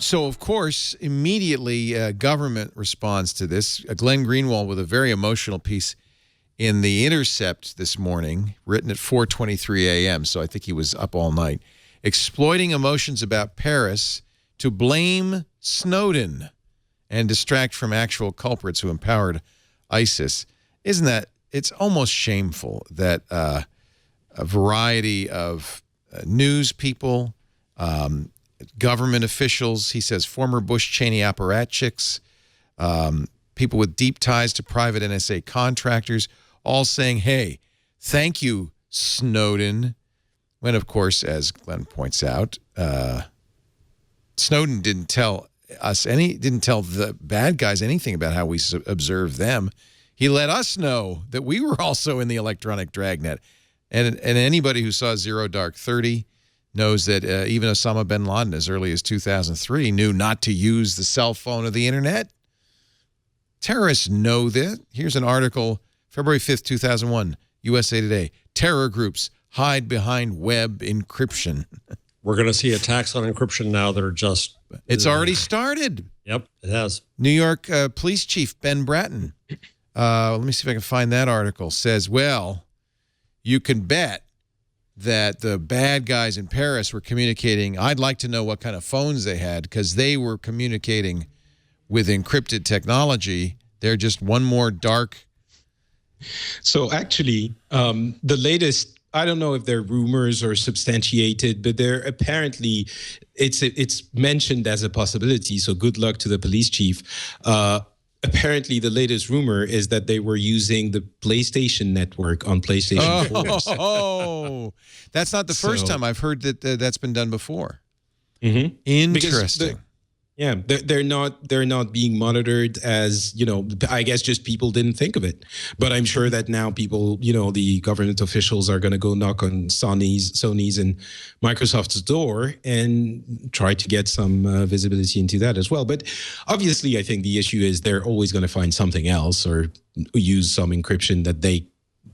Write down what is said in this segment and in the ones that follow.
So, of course, immediately government responds to this. Glenn Greenwald with a very emotional piece in The Intercept this morning, written at 4:23 a.m., so I think he was up all night, exploiting emotions about Paris to blame Snowden and distract from actual culprits who empowered ISIS. Isn't that, it's almost shameful that a variety of news people, government officials, he says former Bush-Cheney apparatchiks, people with deep ties to private NSA contractors, all saying, hey, thank you, Snowden. When, of course, as Glenn points out, Snowden didn't tell the bad guys anything about how we observe them. He let us know that we were also in the electronic dragnet. And anybody who saw Zero Dark 30 knows that even Osama bin Laden, as early as 2003, knew not to use the cell phone or the internet. Terrorists know that. Here's an article, February 5th, 2001, USA Today. Terror groups hide behind web encryption. We're going to see attacks on encryption now that are just... It's already started. Yep, it has. New York Police Chief Ben Bratton, let me see if I can find that article, says, well, you can bet that the bad guys in Paris were communicating. I'd like to know what kind of phones they had because they were communicating with encrypted technology. They're just one more dark. So actually, the latest, I don't know if they're rumors or substantiated, but they're apparently, it's mentioned as a possibility. So good luck to the police chief. Apparently, the latest rumor is that they were using the PlayStation network on PlayStation 4. Oh, that's not the first time I've heard that that's been done before. Mm-hmm. Interesting. Yeah, they're not being monitored as, I guess just people didn't think of it. But I'm sure that now people, the government officials are going to go knock on Sony's and Microsoft's door and try to get some visibility into that as well. But obviously, I think the issue is they're always going to find something else or use some encryption that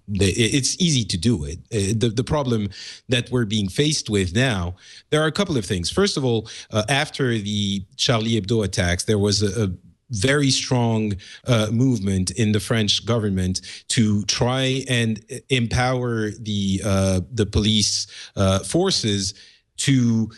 it's easy to do it. The problem that we're being faced with now, there are a couple of things. First of all, after the Charlie Hebdo attacks, there was a very strong movement in the French government to try and empower the police forces to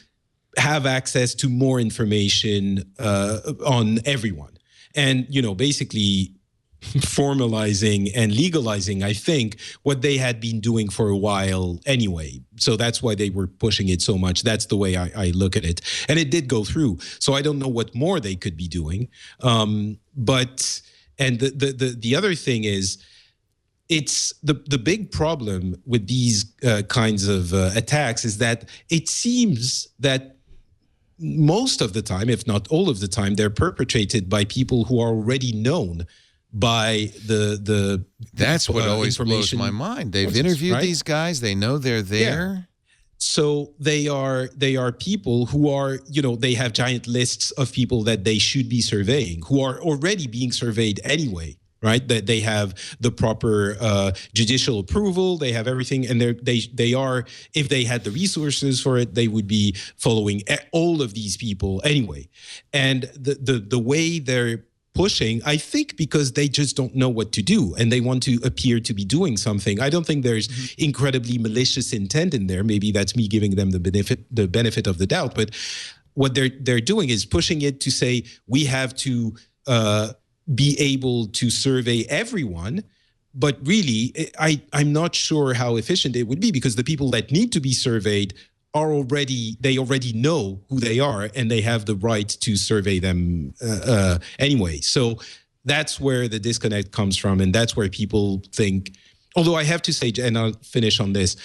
have access to more information on everyone. And, basically formalizing and legalizing, I think, what they had been doing for a while anyway. So that's why they were pushing it so much. That's the way I look at it. And it did go through. So I don't know what more they could be doing. But the other thing is, it's the big problem with these kinds of attacks is that it seems that most of the time, if not all of the time, they're perpetrated by people who are already known by the that's what always blows my mind. They've interviewed these guys. They know they're there. Yeah. So they are people who are, they have giant lists of people that they should be surveying, who are already being surveyed anyway, right? That they have the proper judicial approval, they have everything, and they are, if they had the resources for it, they would be following all of these people anyway. And the way they're pushing, I think, because they just don't know what to do and they want to appear to be doing something. I don't think there's incredibly malicious intent in there. Maybe that's me giving them the benefit of the doubt. But what they're doing is pushing it to say we have to be able to survey everyone. But really, I'm not sure how efficient it would be because the people that need to be surveyed they already know who they are and they have the right to survey them anyway. So that's where the disconnect comes from. And that's where people think, although I have to say, and I'll finish on this,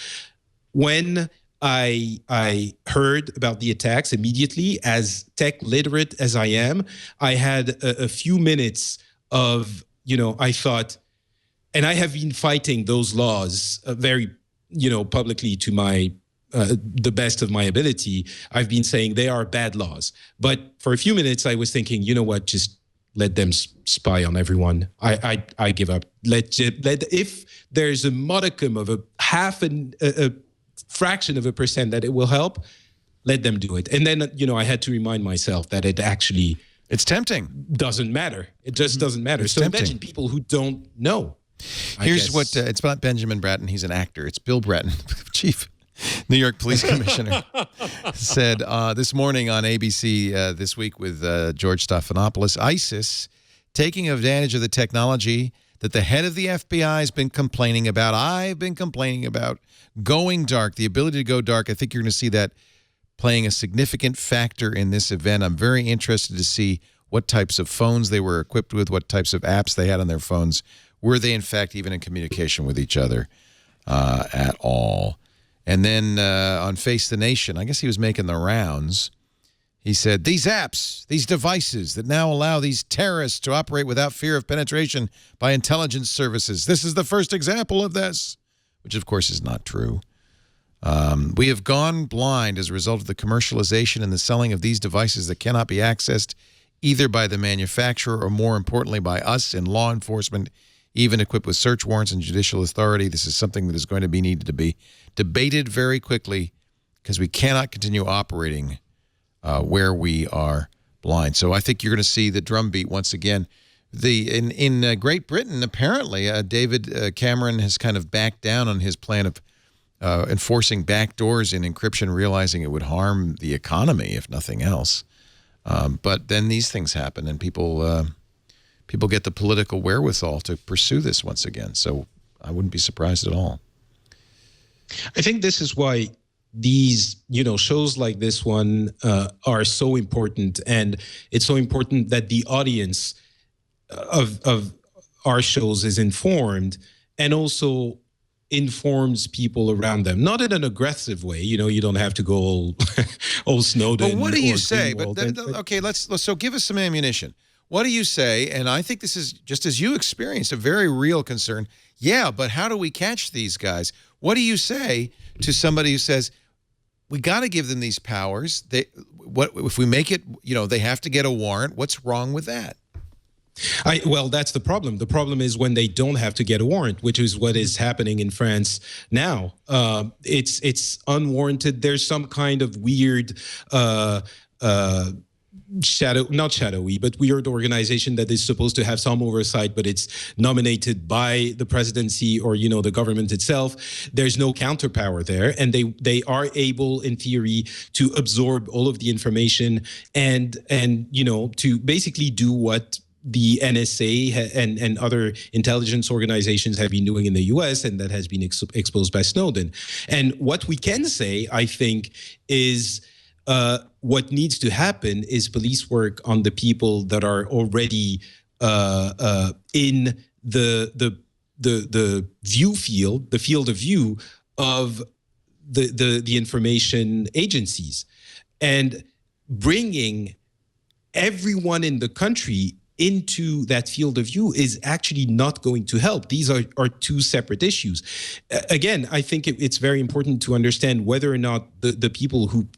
when I heard about the attacks immediately, as tech literate as I am, I had a few minutes of, I thought, and I have been fighting those laws very, publicly to my the best of my ability. I've been saying they are bad laws. But for a few minutes, I was thinking, you know what, just let them spy on everyone. I give up. If there's a modicum of a fraction of a percent that it will help, let them do it. And then, I had to remind myself that it actually It's tempting. doesn't matter. It just doesn't matter. It's so tempting. imagine people who don't know. Here's what it's not Benjamin Bratton. He's an actor. It's Bill Bratton, Chief New York Police Commissioner, said this morning on ABC This Week with George Stephanopoulos, ISIS taking advantage of the technology that the head of the FBI has been complaining about. I've been complaining about going dark, the ability to go dark. I think you're going to see that playing a significant factor in this event. I'm very interested to see what types of phones they were equipped with, what types of apps they had on their phones. Were they, in fact, even in communication with each other at all? And then on Face the Nation, I guess he was making the rounds. He said, these apps, these devices that now allow these terrorists to operate without fear of penetration by intelligence services. This is the first example of this, which, of course, is not true. We have gone blind as a result of the commercialization and the selling of these devices that cannot be accessed either by the manufacturer or, more importantly, by us in law enforcement, even equipped with search warrants and judicial authority. This is something that is going to be needed to be debated very quickly because we cannot continue operating where we are blind. So I think you're going to see the drumbeat once again. In Great Britain, apparently, David Cameron has kind of backed down on his plan of enforcing backdoors in encryption, realizing it would harm the economy, if nothing else. But then these things happen, and people get the political wherewithal to pursue this once again. So I wouldn't be surprised at all. I think this is why these, shows like this one are so important. And it's so important that the audience of our shows is informed and also informs people around them, not in an aggressive way. You don't have to go all Snowden. But what do you say? Greenwald. Okay, so give us some ammunition. What do you say? And I think this is, just as you experienced, a very real concern. Yeah, but how do we catch these guys? What do you say to somebody who says, we got to give them these powers? What if we make it, they have to get a warrant? What's wrong with that? Well, that's the problem. The problem is when they don't have to get a warrant, which is what is happening in France now. It's unwarranted. There's some kind of weird not shadowy, but weird organization that is supposed to have some oversight, but it's nominated by the presidency or, the government itself. There's no counterpower there. And they are able, in theory, to absorb all of the information and to basically do what the NSA and other intelligence organizations have been doing in the U.S. and that has been exposed by Snowden. And what we can say, I think, is what needs to happen is police work on the people that are already in the view field, the field of view of the information agencies, and bringing everyone in the country into that field of view is actually not going to help. These are two separate issues. Again, I think it's very important to understand whether or not the people who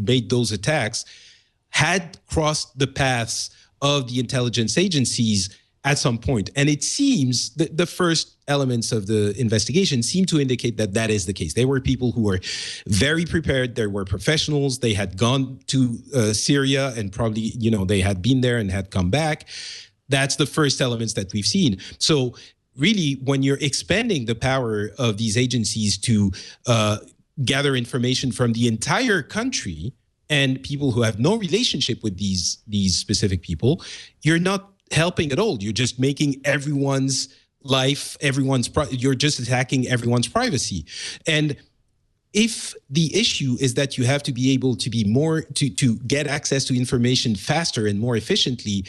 made those attacks had crossed the paths of the intelligence agencies at some point. And it seems that the first elements of the investigation seem to indicate that that is the case. They were people who were very prepared. They were professionals. They had gone to Syria and probably, they had been there and had come back. That's the first elements that we've seen. So really, when you're expanding the power of these agencies to gather information from the entire country and people who have no relationship with these specific people, you're not helping at all. You're just making everyone's life, you're just attacking everyone's privacy. And if the issue is that you have to be able to be more, to get access to information faster and more efficiently,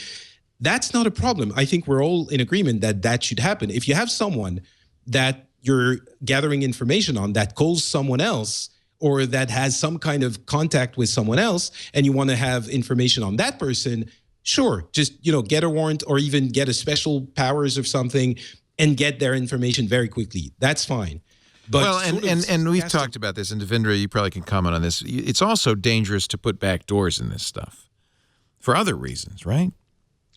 that's not a problem. I think we're all in agreement that that should happen. If you have someone that you're gathering information on that calls someone else or that has some kind of contact with someone else and you want to have information on that person, sure, just, get a warrant or even get a special powers or something and get their information very quickly. That's fine. But and we've talked about this, and Devindra, you probably can comment on this. It's also dangerous to put back doors in this stuff for other reasons, right?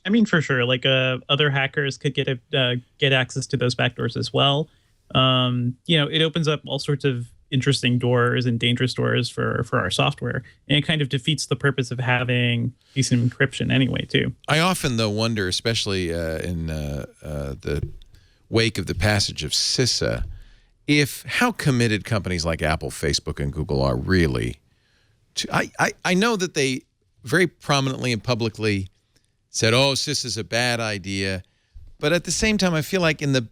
I mean, for sure. Like other hackers could get access to those backdoors as well. It opens up all sorts of interesting doors and dangerous doors for our software. And it kind of defeats the purpose of having decent encryption anyway, too. I often, though, wonder, especially in the wake of the passage of CISA, how committed companies like Apple, Facebook, and Google are really to, I know that they very prominently and publicly said, oh, CISA is a bad idea. But at the same time, I feel like in the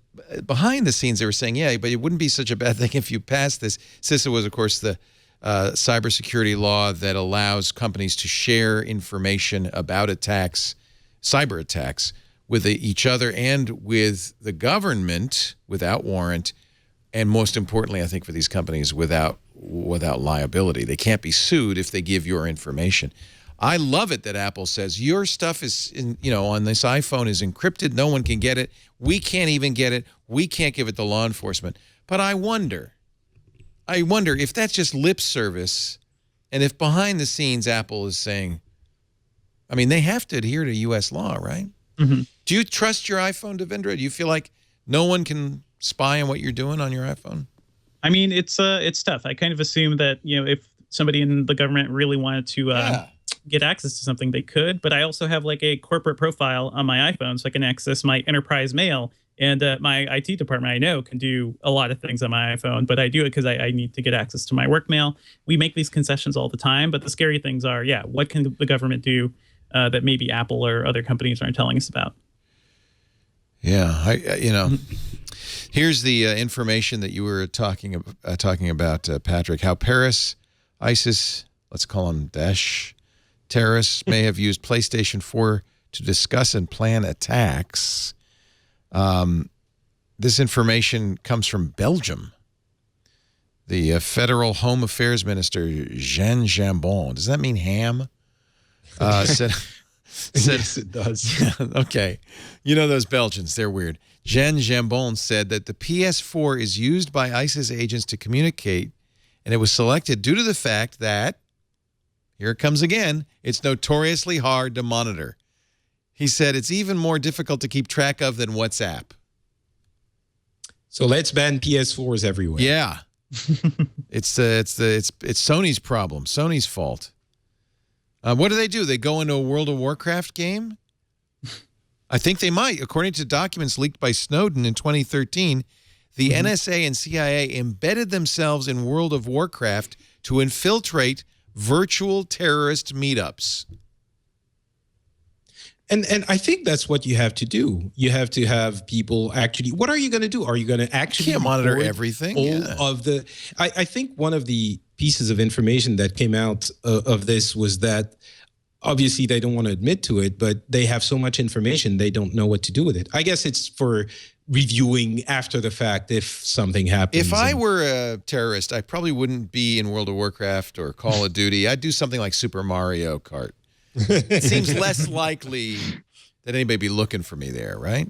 behind the scenes, they were saying, yeah, but it wouldn't be such a bad thing if you passed this. CISA was, of course, the cybersecurity law that allows companies to share information about attacks, cyber attacks, with each other and with the government without warrant. And most importantly, I think for these companies, without liability. They can't be sued if they give your information. I love it that Apple says your stuff is, on this iPhone is encrypted. No one can get it. We can't even get it. We can't give it to law enforcement. But I wonder if that's just lip service, and if behind the scenes Apple is saying, I mean, they have to adhere to U.S. law, right? Mm-hmm. Do you trust your iPhone, Devindra? Do you feel like no one can spy on what you're doing on your iPhone? I mean, it's tough. I kind of assume that, if somebody in the government really wanted to get access to something, they could. But I also have like a corporate profile on my iPhone, so I can access my enterprise mail. And my IT department, I know, can do a lot of things on my iPhone, but I do it because I need to get access to my work mail. We make these concessions all the time, but the scary things are, what can the government do that maybe Apple or other companies aren't telling us about? Yeah, here's the information that you were talking about, Patrick. How Paris ISIS, let's call them Daesh terrorists, may have used PlayStation 4 to discuss and plan attacks. This information comes from Belgium. The Federal Home Affairs Minister, Jean Jambon, does that mean ham? Said Yes, it does. Yeah, okay. You know those Belgians, they're weird. Jean Jambon said that the PS4 is used by ISIS agents to communicate, and it was selected due to the fact that, here it comes again, it's notoriously hard to monitor. He said it's even more difficult to keep track of than WhatsApp. So let's ban PS4s everywhere. Yeah. It's Sony's problem, Sony's fault. What do? They go into a World of Warcraft game? I think they might. According to documents leaked by Snowden in 2013, the NSA and CIA embedded themselves in World of Warcraft to infiltrate virtual terrorist meetups. And I think that's what you have to do. You have to have people actually. What are you going to do? Are you going to actually monitor everything? Of the? I think one of the pieces of information that came out of this was that obviously they don't want to admit to it, but they have so much information they don't know what to do with it. I guess it's for reviewing after the fact if something happens. If I were a terrorist, I probably wouldn't be in World of Warcraft or Call of Duty. I'd do something like Super Mario Kart. It seems less likely that anybody be looking for me there, right?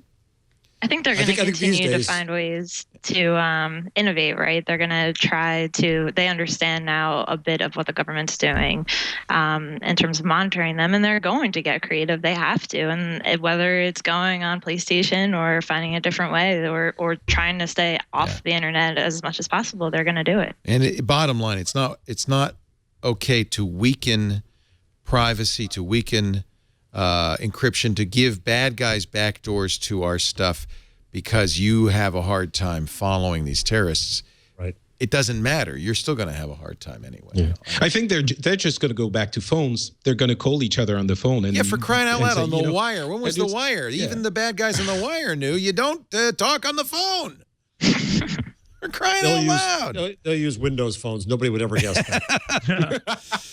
I think they're going to continue to find ways to innovate, right? They're going to try to, they understand now a bit of what the government's doing in terms of monitoring them, and they're going to get creative. They have to. And whether it's going on PlayStation or finding a different way or trying to stay off the internet as much as possible, they're going to do it. And bottom line, it's not okay to weaken privacy, to weaken encryption, to give bad guys backdoors to our stuff because you have a hard time following these terrorists. Right. It doesn't matter. You're still going to have a hard time anyway. Yeah. I think they're just going to go back to phones. They're going to call each other on the phone. And, for crying out loud, say, on the wire. When was the wire? Yeah. Even the bad guys on the wire knew you don't talk on the phone. For crying out loud. They'll use Windows phones. Nobody would ever guess that.